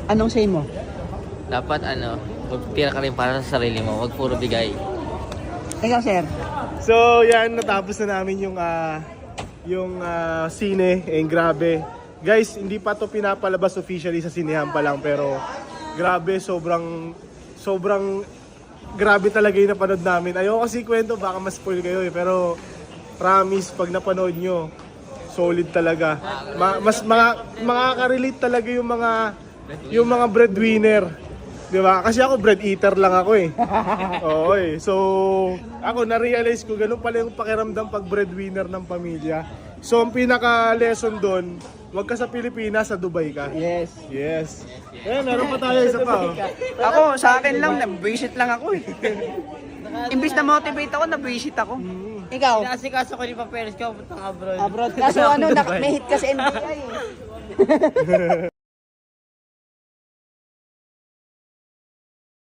Anong say mo? Dapat magtira ka rin para sa sarili mo, wag puro bigay. Ikaw, sir. So, yan, natapos na namin yung sine. Grabe. Guys, hindi pa to pinapalabas officially sa sinehan pa lang, pero grabe, sobrang grabe talaga yung napanood namin. Ayoko kasi kwento, baka ma-spoil kayo pero promise, pag napanood nyo, solid talaga. Mas makaka-relate talaga yung mga breadwinner. Di ba? Kasi ako bread eater lang ako eh. Oo eh. So, ako na-realize ko ganun pala yung pakiramdam pag breadwinner ng pamilya. So, ang pinaka-lesson doon, wag ka sa Pilipinas, sa Dubai ka. Yes. Yes. Eh, meron pa tayo isa pa. Oh. Ako, sa akin lang, nag-visit lang ako eh. Imbis na motivate ako, nag-visit ako. Ikaw? Kasi kaso ko ni papeles ka, putang abroad. Abroad. Kaso may hit ka sa NBA eh.